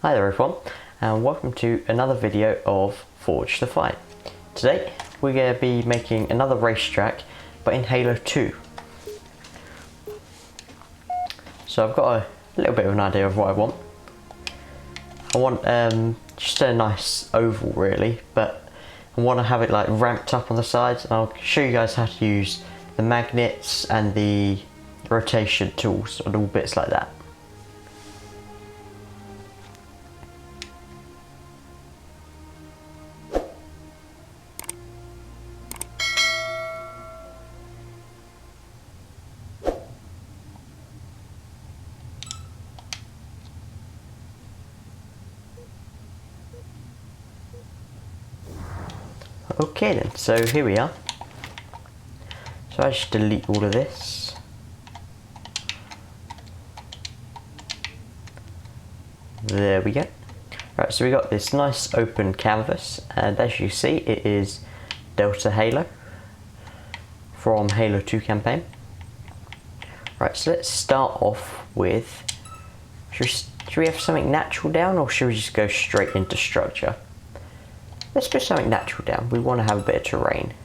Hi there everyone, and welcome to another video of Forge the Fight. Today we're going to be making another racetrack, but in Halo 2. So I've got a little bit of an idea of what I want. I want just a nice oval really, but I want to have it like ramped up on the sides, and I'll show you guys how to use the magnets and the rotation tools and all bits like that. Okay then, so here we are. So I just delete all of this. There we go. Right, so we got this nice open canvas, and as you see it is Delta Halo from Halo 2 campaign. Right, so let's start off with, should we have something natural down, or should we just go straight into structure? Let's put something natural down. We want to have a bit of terrain.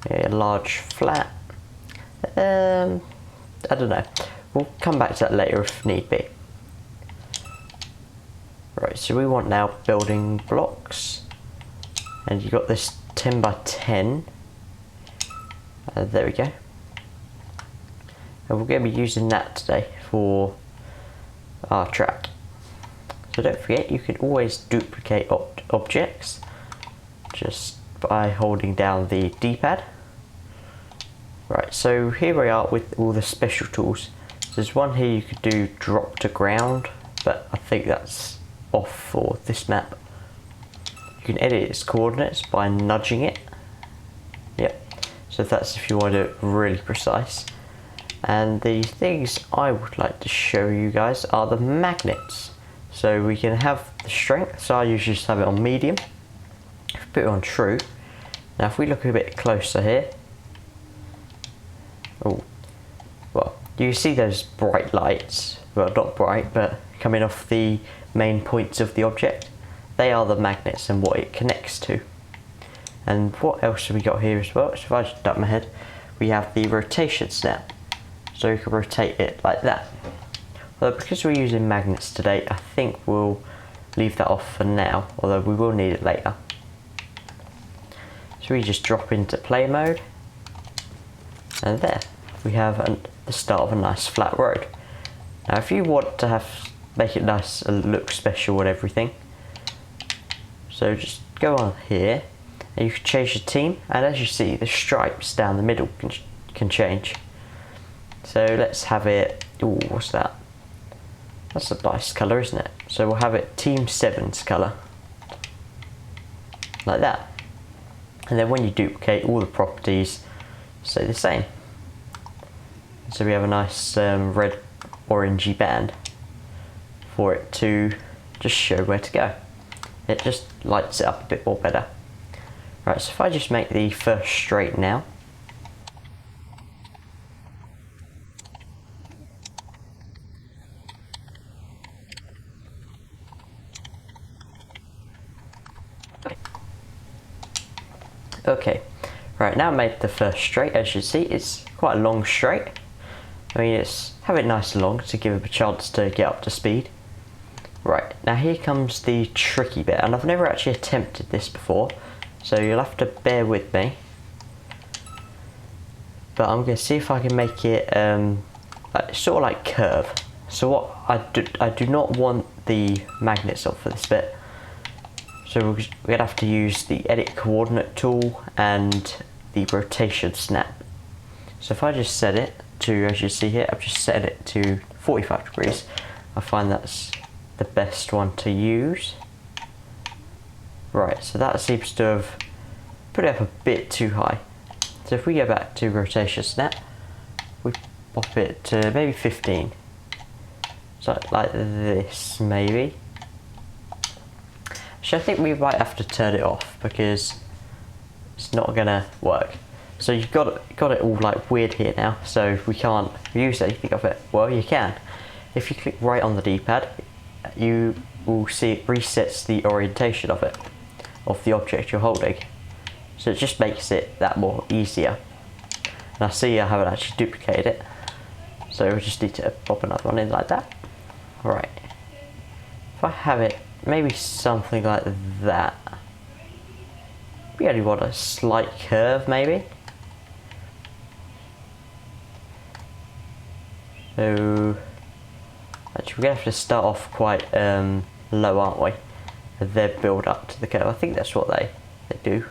A large flat. I don't know. We'll come back to that later if need be. Right, so we want now building blocks. And you got this 10 by 10. There we go. And we're going to be using that today for our track. So don't forget, you can always duplicate objects just by holding down the D-pad. Right, so here we are with all the special tools. There's one here you could do drop to ground, but I think that's off for this map. You can edit its coordinates by nudging it. Yep, so that's if you want to do it really precise. And the things I would like to show you guys are the magnets. So we can have the strength, so I usually just have it on medium. If we put it on true, now if we look a bit closer here, oh, well, you see those bright lights, well not bright, but coming off the main points of the object. They are the magnets and what it connects to. And what else have we got here as well? So if I just duck my head, we have the rotation snap. So you can rotate it like that. But because we're using magnets today, I think we'll leave that off for now, although we will need it later. So we just drop into play mode, and there we have the start of a nice flat road. Now if you want to make it nice and look special and everything, so just go on here and you can change the team, and as you see the stripes down the middle can change. So let's have it, ooh, what's that? That's a nice colour, isn't it? So we'll have it Team 7's colour. Like that. And then when you duplicate, all the properties stay the same. So we have a nice red orangey band for it to just show where to go. It just lights it up a bit more better. Right, so if I just make the first straight now. Okay, right, now I made the first straight. As you see, it's quite a long straight. I mean, have it nice and long to give it a chance to get up to speed. Right, now here comes the tricky bit, and I've never actually attempted this before, so you'll have to bear with me. But I'm going to see if I can make it sort of like curve. So what I do not want the magnets on for this bit. So we're going to have to use the edit coordinate tool and the rotation snap. So if I just set it to, as you see here, I've just set it to 45 degrees. I find that's the best one to use. Right, so that seems to have put it up a bit too high. So if we go back to rotation snap, we pop it to maybe 15. So like this maybe. So I think we might have to turn it off because it's not gonna work. So you've got it all like weird here now, so we can't use anything of it. Well, you can. If you click right on the D-pad, you will see it resets the orientation of it, of the object you're holding. So it just makes it that more easier. And I see I haven't actually duplicated it, so we just need to pop another one in like that. Right. If I have it, maybe something like that. We only want a slight curve, maybe. So, actually, we're gonna have to start off quite low, aren't we? And then build up to the curve. I think that's what they do.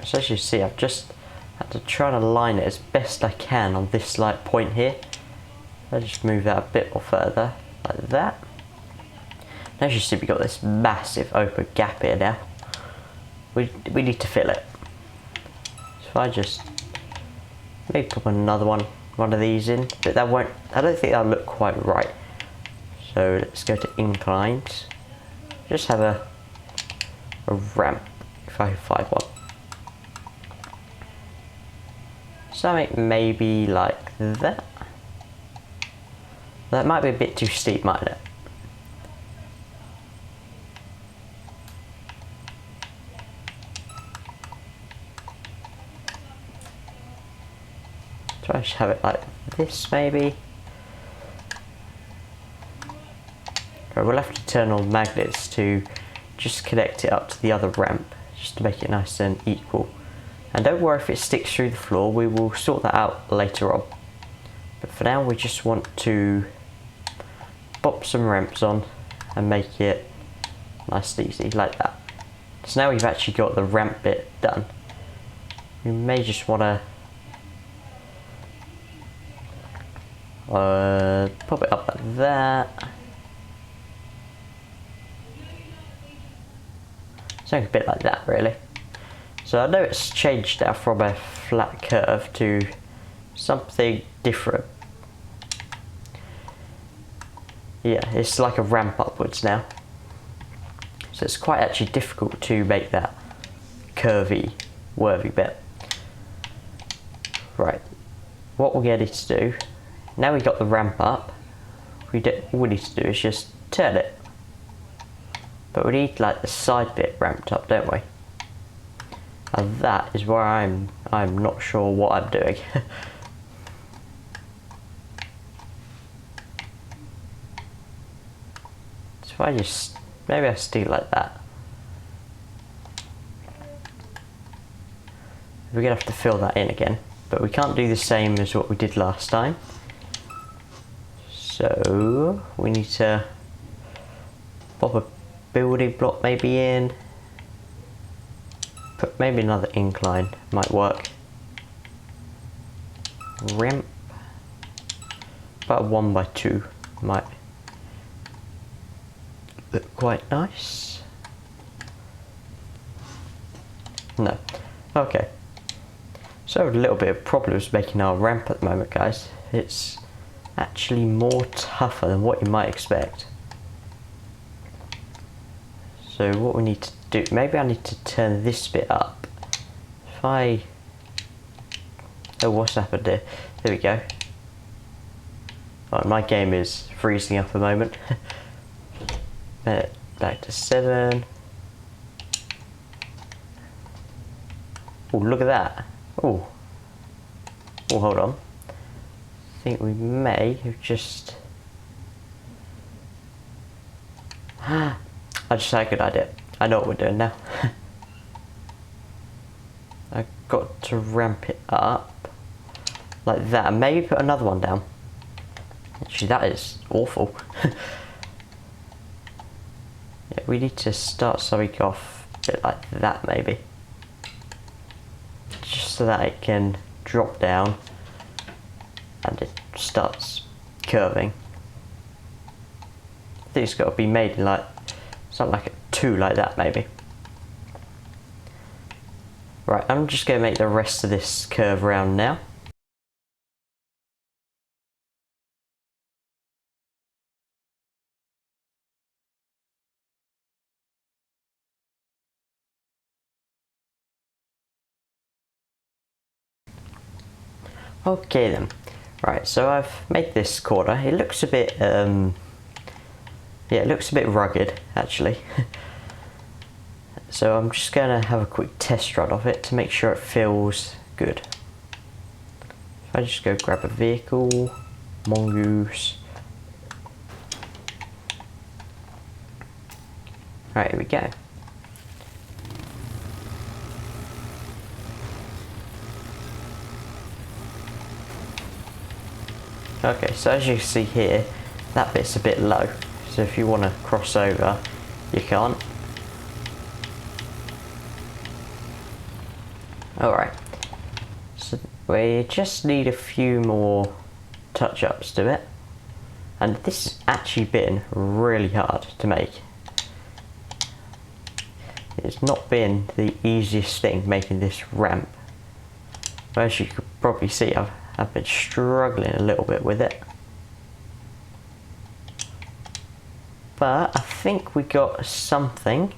So as you see, I've just had to try and align it as best I can on this like point here. I'll just move that a bit more further, like that. And as you see, we've got this massive open gap here now. We need to fill it. So if I just maybe put another one of these in, but that won't, I don't think that'll look quite right. So let's go to inclines. Just have a ramp, if I can find one. Something maybe like that. That might be a bit too steep, mightn't it? So I just have it like this, maybe. Right, we'll have to turn on magnets to just connect it up to the other ramp, just to make it nice and equal. And don't worry if it sticks through the floor, we will sort that out later on. But for now, we just want to pop some ramps on and make it nice and easy, like that. So now we've actually got the ramp bit done. We may just want to pop it up like that. Something a bit like that, really. So I know it's changed now from a flat curve to something different. Yeah, it's like a ramp upwards now. So it's quite actually difficult to make that curvy, worthy bit. Right, what we're going to need to do, now we've got the ramp up, all we need to do is just turn it. But we need like the side bit ramped up, don't we? And that is where I'm not sure what I'm doing. So if I just, maybe I just do like that. We're gonna have to fill that in again, but we can't do the same as what we did last time. So we need to pop a building block maybe in. Put maybe another incline, might work. Ramp. About a 1x2 might look quite nice. No. Okay. So a little bit of problems making our ramp at the moment, guys. It's actually more tougher than what you might expect. So what we need to do, maybe I need to turn this bit up. If I, oh, what's happened there? There we go. Right, my game is freezing up a moment. Back to 7. Oh, look at that. Oh, hold on. I think we may have just, I just had a good idea. I know what we're doing now. I've got to ramp it up like that, and maybe put another one down. Actually, that is awful. Yeah, we need to start something off a bit like that, maybe. Just so that it can drop down and it starts curving. I think it's got to be made in like something like a 2 like that, maybe. Right, I'm just going to make the rest of this curve round now. Okay then, Right, so I've made this corner. It looks a bit, yeah, it looks a bit rugged, actually. So I'm just going to have a quick test run of it to make sure it feels good. If I just go grab a vehicle, mongoose. Right, here we go. Okay, so as you can see here, that bit's a bit low. So if you want to cross over, you can't. Alright, so we just need a few more touch-ups to it. And this has actually been really hard to make. It's not been the easiest thing making this ramp. As you could probably see, I've been struggling a little bit with it. But I think we got something,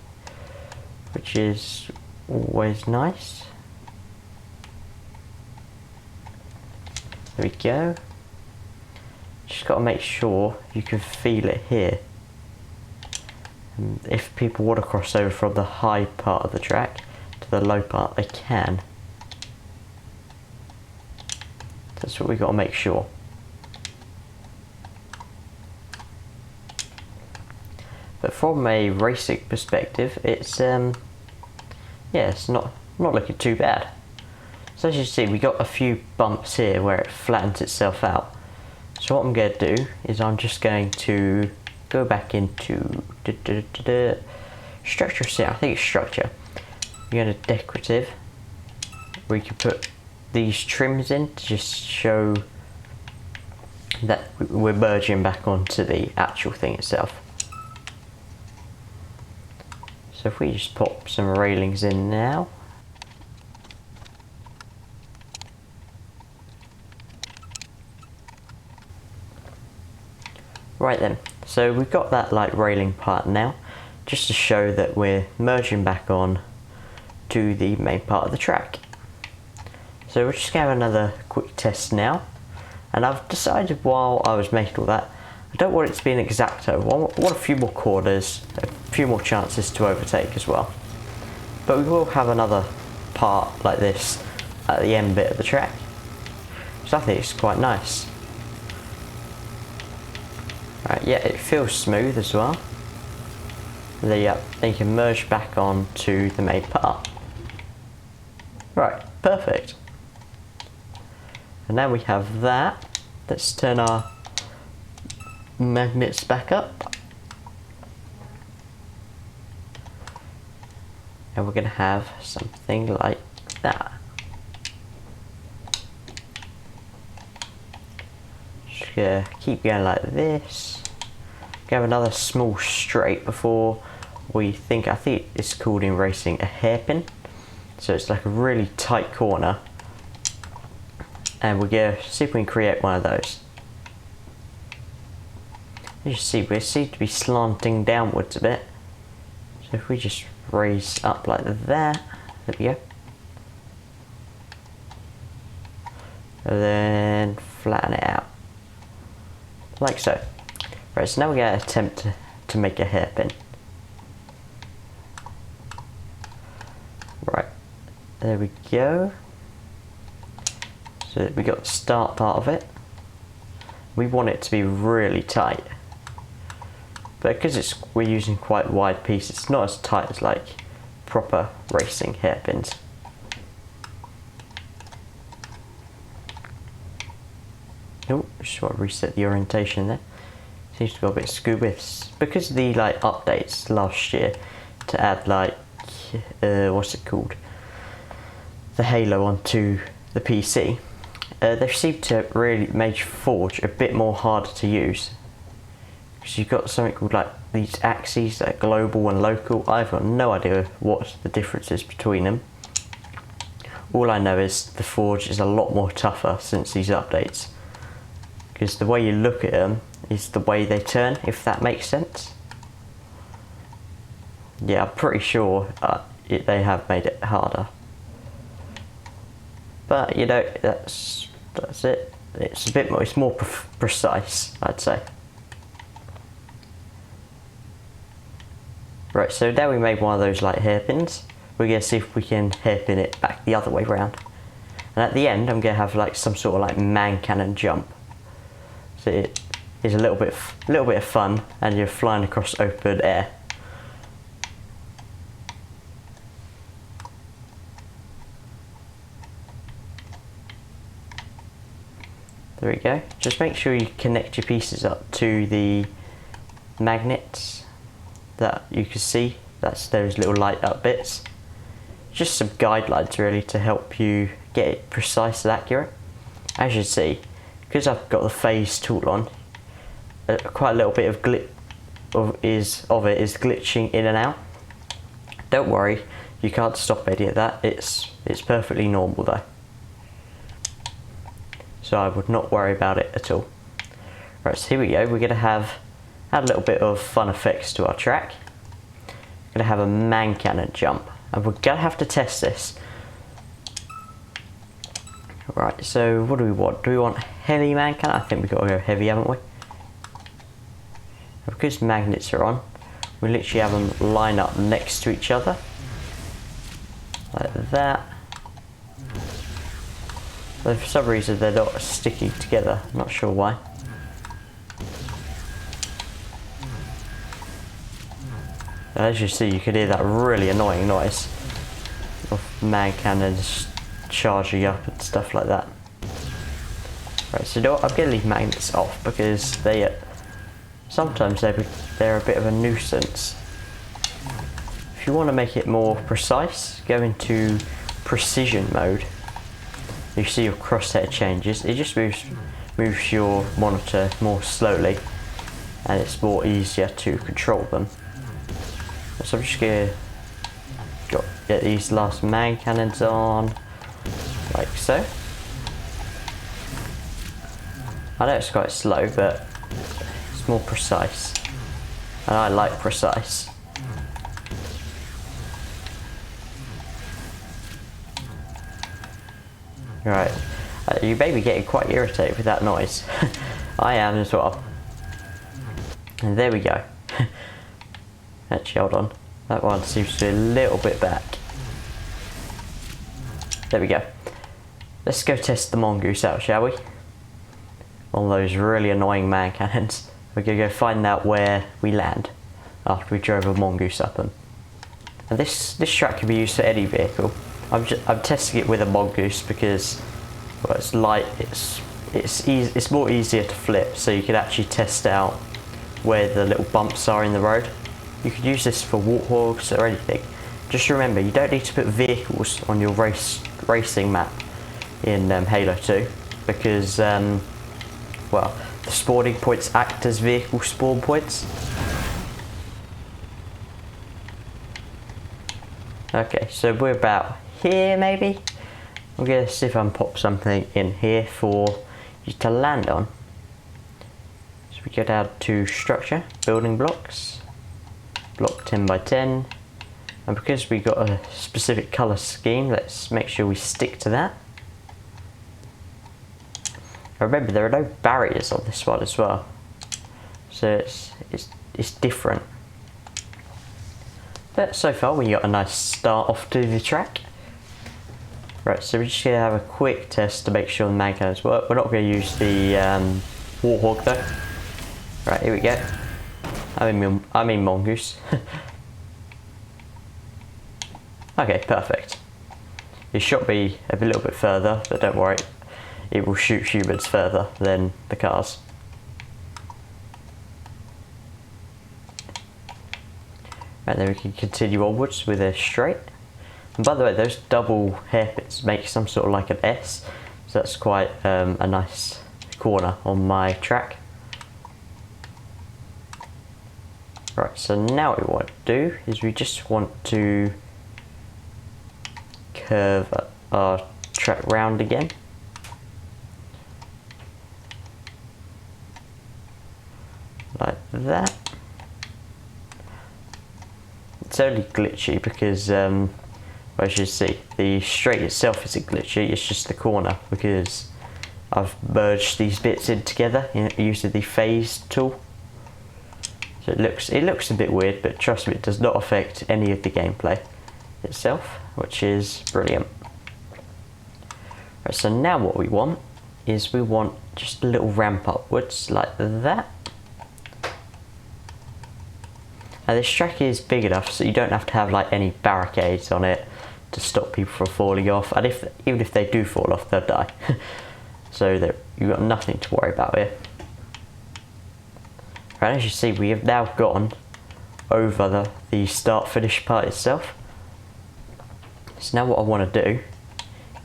which is always nice. There we go. Just got to make sure you can feel it here. And if people want to cross over from the high part of the track to the low part, they can. That's what we got to make sure. But from a racing perspective, it's yeah, it's not looking too bad. So as you see, we got a few bumps here where it flattens itself out. So what I'm going to do is I'm just going to go back into structure. See, I think it's structure. You're going to decorative, where you can put these trims in to just show that we're merging back onto the actual thing itself. So if we just pop some railings in now. Right then, so we've got that like railing part now, just to show that we're merging back on to the main part of the track. So we're just going to have another quick test now, and I've decided while I was making all that, I don't want it to be an exacto. I want a few more corners, a few more chances to overtake as well. But we will have another part like this at the end bit of the track, so I think it's quite nice. Right, yeah, it feels smooth as well. Then you can merge back on to the main part. Right, perfect. And now we have that. Let's turn our magnets back up. And we're going to have something like that. Just gonna keep going like this. Have another small straight before we think, I think it's called in racing a hairpin. So it's like a really tight corner. And we're going to see if we can create one of those. You see, we seem to be slanting downwards a bit. So if we just raise up like that, there we go. And then flatten it out. Like so. Right, so now we're going to attempt to make a hairpin. Right, there we go. So we got the start part of it. We want it to be really tight. But because we're using quite wide pieces, it's not as tight as like proper racing hairpins. Oh, just want to reset the orientation there. Seems to go a bit scuba. Because of the like updates last year to add like what's it called, the Halo onto the PC, they've seemed to really make Forge a bit more harder to use. Because you've got something called like these axes that are global and local. I've got no idea what the difference is between them. All I know is the Forge is a lot more tougher since these updates. Because the way you look at them is the way they turn, if that makes sense. Yeah, I'm pretty sure they have made it harder. But you know, that's it. it's a bit more, it's more precise, I'd say. Right, so now we made one of those like hairpins. We're going to see if we can hairpin it back the other way round. And at the end, I'm going to have like some sort of like man cannon jump. So it is a little bit of fun, and you're flying across open air. There we go. Just make sure you connect your pieces up to the magnets that you can see. That's those little light up bits. Just some guidelines really to help you get it precise and accurate. As you see, because I've got the phase tool on, quite a little bit of it is glitching in and out. Don't worry, you can't stop any of that. It's perfectly normal though. So I would not worry about it at all. Right, so here we go. We're going to add a little bit of fun effects to our track. We're going to have a man cannon jump, and we're going to have to test this. Right, so what do we want? Do we want heavy man cannon? I think we've got to go heavy, haven't we? And because magnets are on, we literally have them line up next to each other. Like that. But for some reason they're not sticking together, not sure why. And as you see, you can hear that really annoying noise of man cannons charging up and stuff like that. Right, so you know what? I'm going to leave magnets off because sometimes they're a bit of a nuisance. If you want to make it more precise, go into precision mode. You see your crosshair changes. It just moves your monitor more slowly, and it's more easier to control them. So I'm just gonna get these last man cannons on, like so. I know it's quite slow, but it's more precise, and I like precise. Right, you may be getting quite irritated with that noise. I am as well. And there we go. Actually, hold on. That one seems to be a little bit back. There we go. Let's go test the mongoose out, shall we? One of those really annoying man cannons. We're going to go find out where we land after we drove a mongoose up them. And this track can be used for any vehicle. I'm testing it with a mongoose because, well, it's light. It's more easier to flip, so you can actually test out where the little bumps are in the road. You could use this for warthogs or anything. Just remember, you don't need to put vehicles on your racing map in Halo 2 because, well, the spawning points act as vehicle spawn points. Okay, so we're about here maybe. I'm going to see if I can pop something in here for you to land on. So we go down to structure, building blocks, block 10 by 10, and because we got a specific colour scheme, let's make sure we stick to that. Remember, there are no barriers on this one as well, so it's different. But so far we got a nice start off to the track. Right, so we're just going to have a quick test to make sure the man cannons work. We're not going to use the warthog though. Right, here we go. I mean mongoose. Okay, perfect. It shot me a little bit further, but don't worry. It will shoot humans further than the cars. And then we can continue onwards with a straight. And by the way, those double hairpins make some sort of like an S, so that's quite a nice corner on my track. Right, so now what we want to do is we just want to curve our track round again. Like that. It's only glitchy because, as you see, the straight itself isn't glitchy, it's just the corner because I've merged these bits in together using the phase tool. So it looks a bit weird, but trust me, it does not affect any of the gameplay itself, which is brilliant. Right, so now what we want is just a little ramp upwards like that. Now this track is big enough so you don't have to have like any barricades on it to stop people from falling off, and even if they do fall off, they'll die. So that you've got nothing to worry about here. Right, as you see, we have now gone over the start finish part itself. So now what I want to do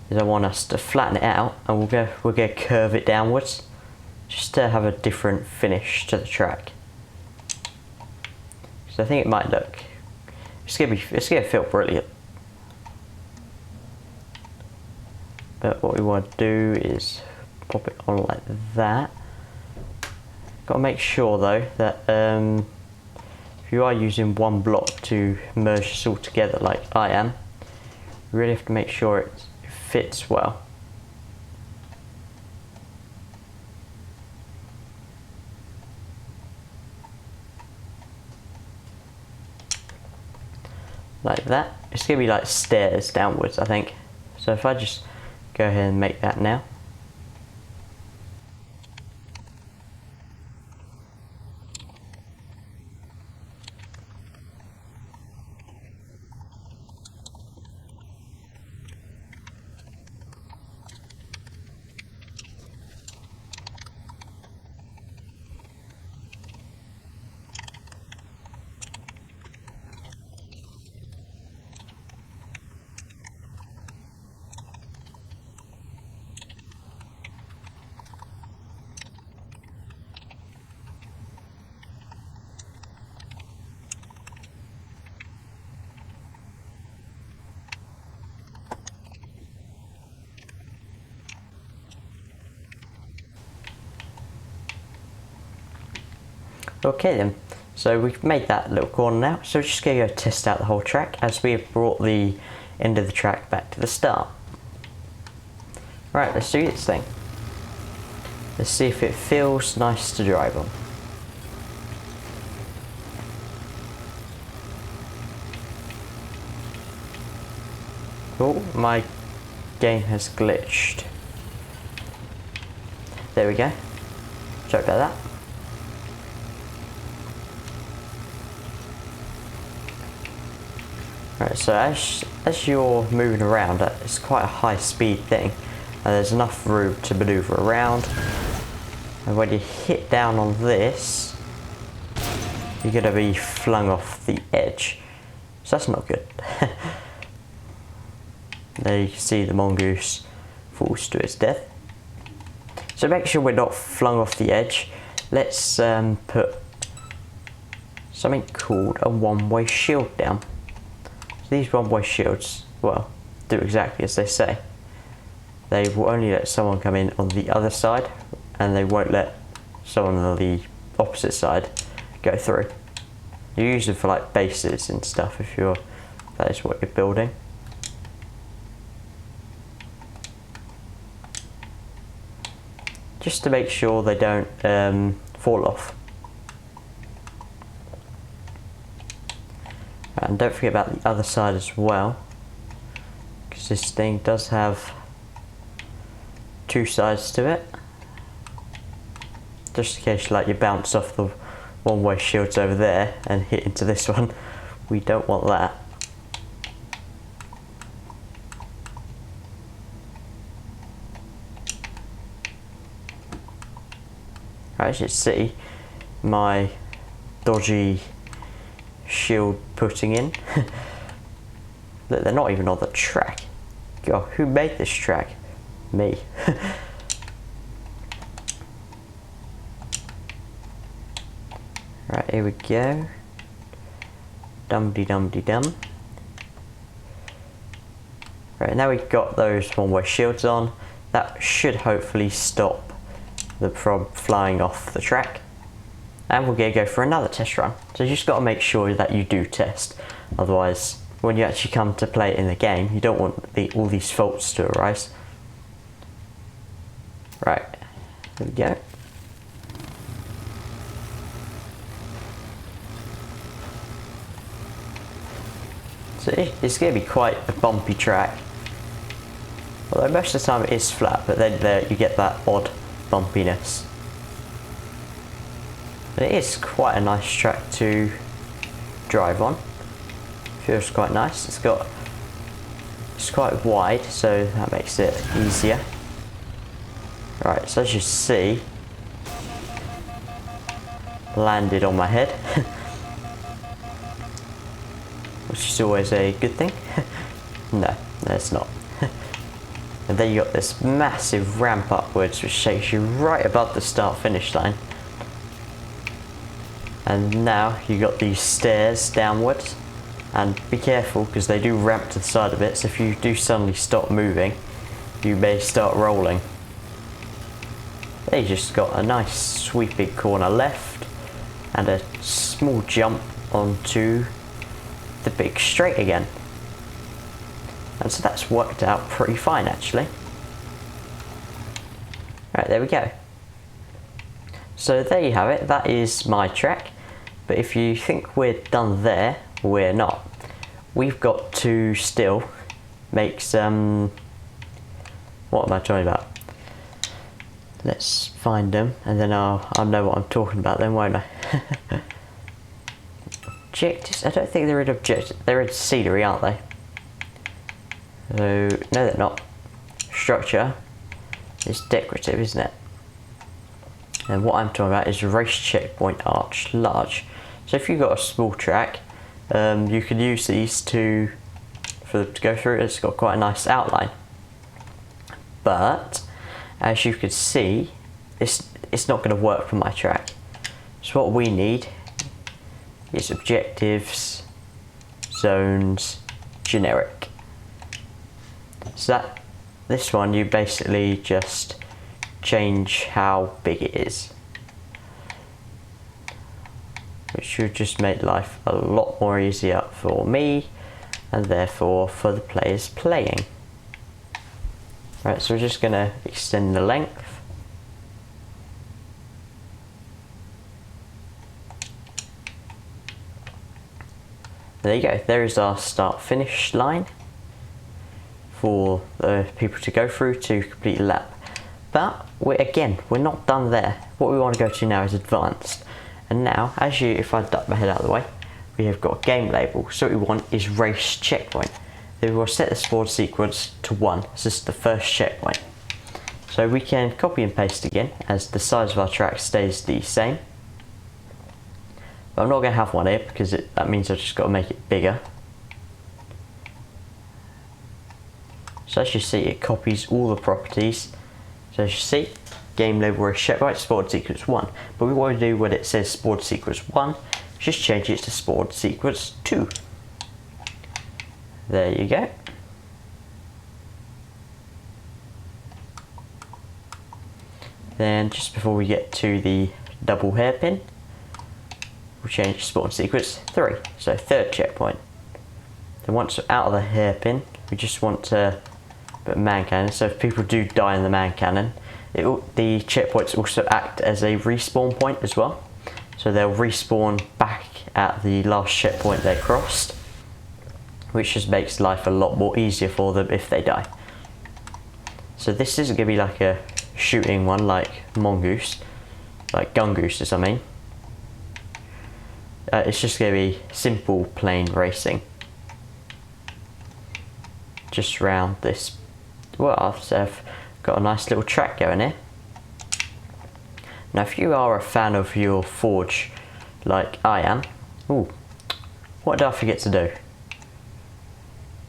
is I want us to flatten it out, and we're going to curve it downwards just to have a different finish to the track. So I think it might look, it's going to feel brilliant. But what we want to do is pop it on like that. Got to make sure though that if you are using one block to merge this all together like I am, you really have to make sure it fits well. Like that. It's going to be like stairs downwards, I think. So if I just go ahead and make that now. Okay then, so we've made that little corner now, so we're just going to go test out the whole track as we have brought the end of the track back to the start. Right, let's do this thing. Let's see if it feels nice to drive on. Oh, my game has glitched. There we go. Sorry about that. Right, so as you're moving around, it's quite a high speed thing, and there's enough room to manoeuvre around. And when you hit down on this, you're going to be flung off the edge. So that's not good. There you can see the mongoose falls to its death. So make sure we're not flung off the edge. Let's put something called a one-way shield down. These one-way shields, well, do exactly as they say. They will only let someone come in on the other side, and they won't let someone on the opposite side go through. You use them for like bases and stuff if that is what you're building. Just to make sure they don't fall off. And don't forget about the other side as well, because this thing does have two sides to it. Just in case like you bounce off the one-way shields over there and hit into this one, we don't want that. As you see, my dodgy shield putting in. Look, they're not even on the track. God, who made this track? Me. Right, here we go. Dum-de-dum-de-dum. Right, now we've got those one-way shields on. That should hopefully stop them from flying off the track. And we're going to go for another test run. So you just got to make sure that you do test. Otherwise, when you actually come to play it in the game, you don't want all these faults to arise. Right, there we go. So it's going to be quite a bumpy track. Although most of the time it is flat, but then there you get that odd bumpiness. But it is quite a nice track to drive on. Feels quite nice. It's quite wide, so that makes it easier. Right, so as you see, landed on my head, which is always a good thing. No, it's not. And then you got this massive ramp upwards, which takes you right above the start-finish line. And now you got these stairs downwards, and be careful because they do ramp to the side of it, so if you do suddenly stop moving, you may start rolling. They just got a nice sweeping corner left and a small jump onto the big straight again. And so that's worked out pretty fine actually. Right, there we go. So there you have it, that is my track. But if you think we're done there, we're not. We've got to still make some... What am I talking about? Let's find them and then I'll know what I'm talking about then, won't I? Objectives? I don't think they're in objectives. They're in scenery, aren't they? So, no they're not. Structure is decorative, isn't it? And what I'm talking about is race checkpoint arch large. So if you've got a small track, you can use these for them to go through. It's got quite a nice outline. But as you can see, it's not going to work for my track. So what we need is objectives, zones, generic. So this one you basically just change how big it is, which should just make life a lot more easier for me and therefore for the players playing. Right, so we're just going to extend the length. There you go, there is our start finish line for the people to go through to complete a lap. But we're not done there. What we want to go to now is advanced. And now, if I duck my head out of the way, we have got a game label. So what we want is race checkpoint. Then we will set the spawn sequence to 1. So this is the first checkpoint. So we can copy and paste again as the size of our track stays the same. But I'm not going to have one here because that means I've just got to make it bigger. So as you see, it copies all the properties. So as you see, game label race checkpoint, spawn sequence 1. But we want to do when it says spawn sequence 1, just change it to spawn sequence 2. There you go. Then just before we get to the double hairpin, we'll change spawn sequence 3, so third checkpoint. Then once we're out of the hairpin, we just want to put a man cannon, so if people do die in the man cannon, the checkpoints also act as a respawn point as well. So they'll respawn back at the last checkpoint they crossed, which just makes life a lot more easier for them if they die. So this isn't going to be like a shooting one like Mongoose, like Gungoose I mean. It's just going to be simple plain racing. Just round this. Well, I've got a nice little track going here. Now if you are a fan of your Forge like I am, ooh, what did I forget to do?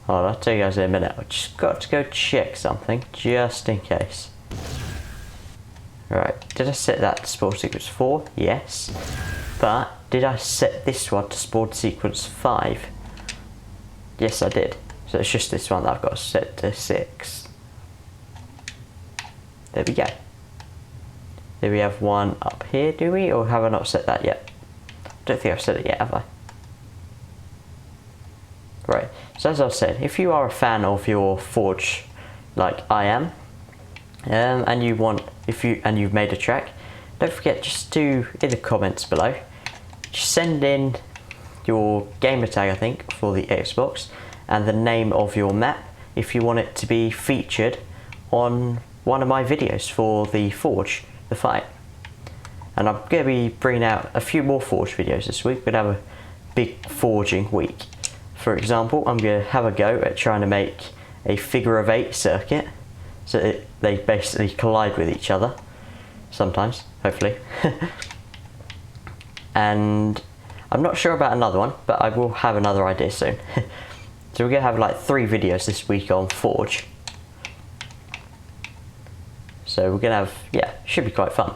Oh, I'll tell you guys in a minute. I just got to go check something just in case. Right, did I set that to spawn sequence 4? Yes. But did I set this one to spawn sequence 5? Yes, I did. So it's just this one that I've got set to 6. There we go. Then we have one up here, do we? Or have I not set that yet? I don't think I've set it yet, have I? Right, so as I said, if you are a fan of your Forge like I am, and you've made a track, don't forget just to, in the comments below, just send in your gamer tag, I think, for the Xbox, and the name of your map if you want it to be featured on one of my videos for the Forge, the fight. And I'm going to be bringing out a few more Forge videos this week. We're going to have a big forging week. For example, I'm going to have a go at trying to make a figure of 8 circuit so that they basically collide with each other sometimes, hopefully. And I'm not sure about another one, but I will have another idea soon. So we're going to have like 3 videos this week on Forge. So we're going to have, yeah, should be quite fun.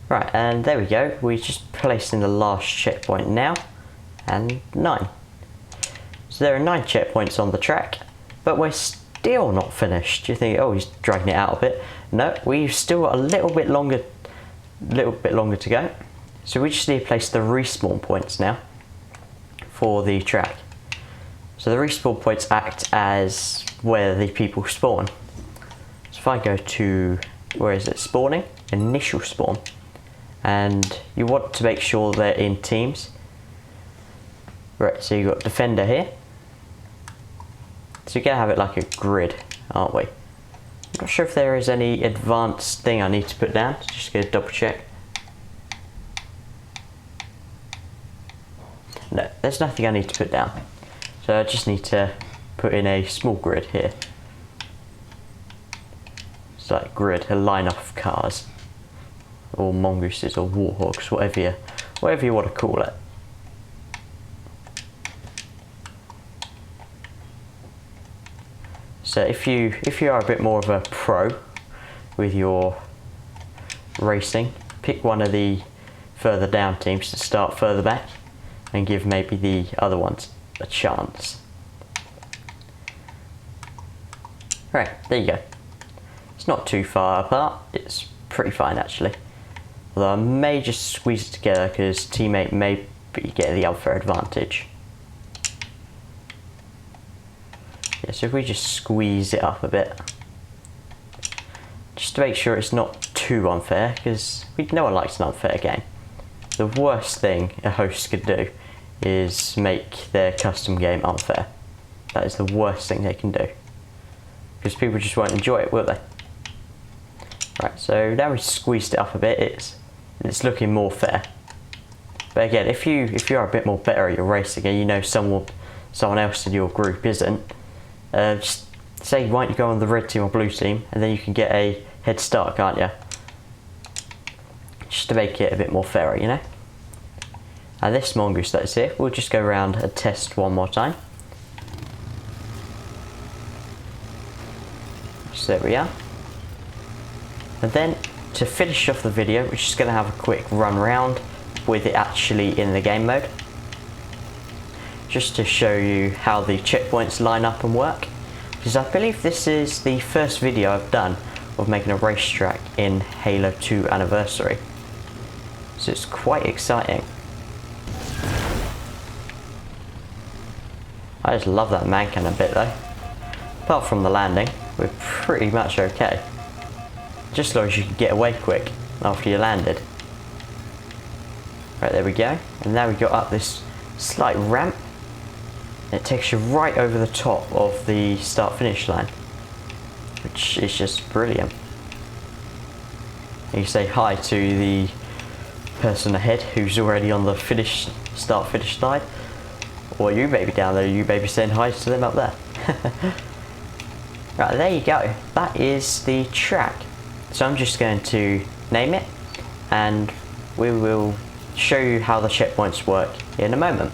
Right, and there we go. We're just placing the last checkpoint now, and 9. So there are 9 checkpoints on the track, but we're still not finished. You think, oh, he's dragging it out a bit. No, we've still got a little bit longer to go. So we just need to place the respawn points now for the track. So the respawn points act as where the people spawn. So if I go to, where is it, spawning, initial spawn, and you want to make sure they're in teams. Right, so you've got defender here. So you're gonna have it like a grid, aren't we? I'm not sure if there is any advanced thing I need to put down, just gonna double check. No, there's nothing I need to put down. So I just need to put in a small grid here. It's like grid, a line of cars. Or mongooses or warhogs, whatever you want to call it. So if you are a bit more of a pro with your racing, pick one of the further down teams to start further back and give maybe the other ones a chance. Right, there you go. It's not too far apart, it's pretty fine actually. Although I may just squeeze it together because teammate may get the unfair advantage. Yeah, so if we just squeeze it up a bit, just to make sure it's not too unfair, because no one likes an unfair game. The worst thing a host could do is make their custom game unfair. That is the worst thing they can do, because people just won't enjoy it, will they? Right, so now we've squeezed it up a bit, it's looking more fair. But again, if you are a bit more better at your racing and you know someone else in your group isn't, just say, why don't you go on the red team or blue team, and then you can get a head start, can't you? Just to make it a bit more fairer, you know? And this mongoose that is here, we'll just go around and test one more time. So there we are. And then to finish off the video, we're just going to have a quick run round with it actually in the game mode, just to show you how the checkpoints line up and work, because I believe this is the first video I've done of making a racetrack in Halo 2 Anniversary, so it's quite exciting. I just love that man cannon bit though. Apart from the landing, we're pretty much okay. Just as long as you can get away quick after you landed. Right, there we go. And now we got up this slight ramp. It takes you right over the top of the start-finish line, which is just brilliant. And you say hi to the person ahead who's already on the start-finish side, or you may be down there, you may be saying hi to them up there. Right, there you go. That is the track. So I'm just going to name it, and we will show you how the checkpoints work in a moment.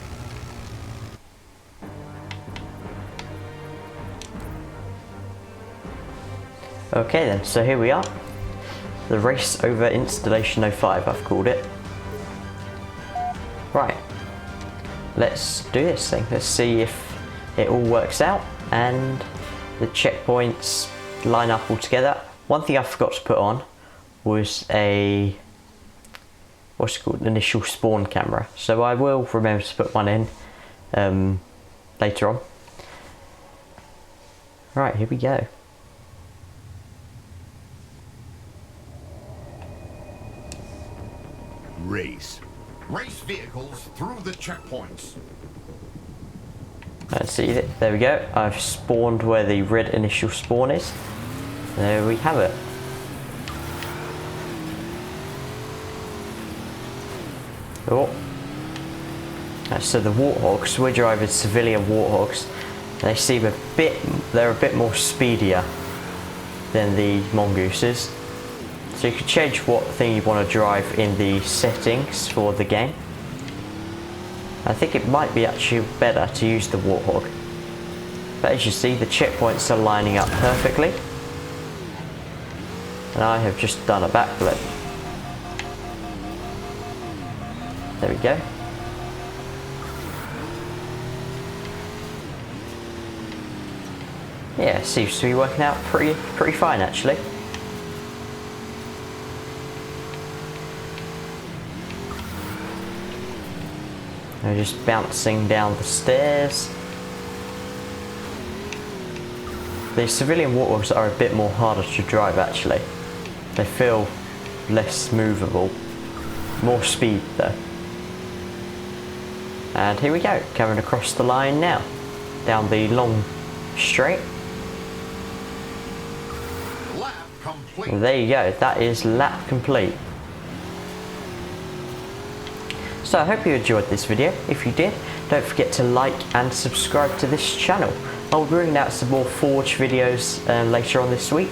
Okay then, so here we are. The race over Installation 05, I've called it. Right, let's do this thing. Let's see if it all works out and the checkpoints line up all together. One thing I forgot to put on was a, what's it called, initial spawn camera. So I will remember to put one in later on. Right, here we go. race. Race vehicles through the checkpoints. Let's see it. There we go. I've spawned where the red initial spawn is. There we have it. Oh. So the Warthogs, we're driving civilian Warthogs. They seem they're a bit more speedier than the Mongooses. So you can change what thing you want to drive in the settings for the game. I think it might be actually better to use the Warthog. But as you see, the checkpoints are lining up perfectly. And I have just done a backflip. There we go. Yeah, seems to be working out pretty fine actually. They're just bouncing down the stairs. The civilian Warthogs are a bit more harder to drive actually. They feel less movable. More speed though. And here we go, coming across the line now. Down the long straight. Lap complete. There you go, that is lap complete. So I hope you enjoyed this video. If you did, don't forget to like and subscribe to this channel. I'll be bringing out some more Forge videos later on this week.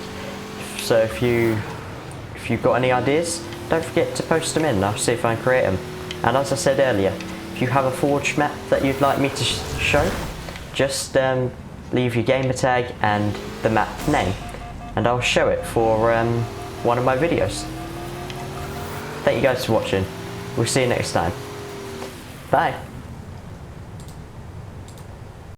So if you've got any ideas, don't forget to post them in and I'll see if I can create them. And as I said earlier, if you have a Forge map that you'd like me to show, just leave your gamer tag and the map name and I'll show it for one of my videos. Thank you guys for watching. We'll see you next time. Bye.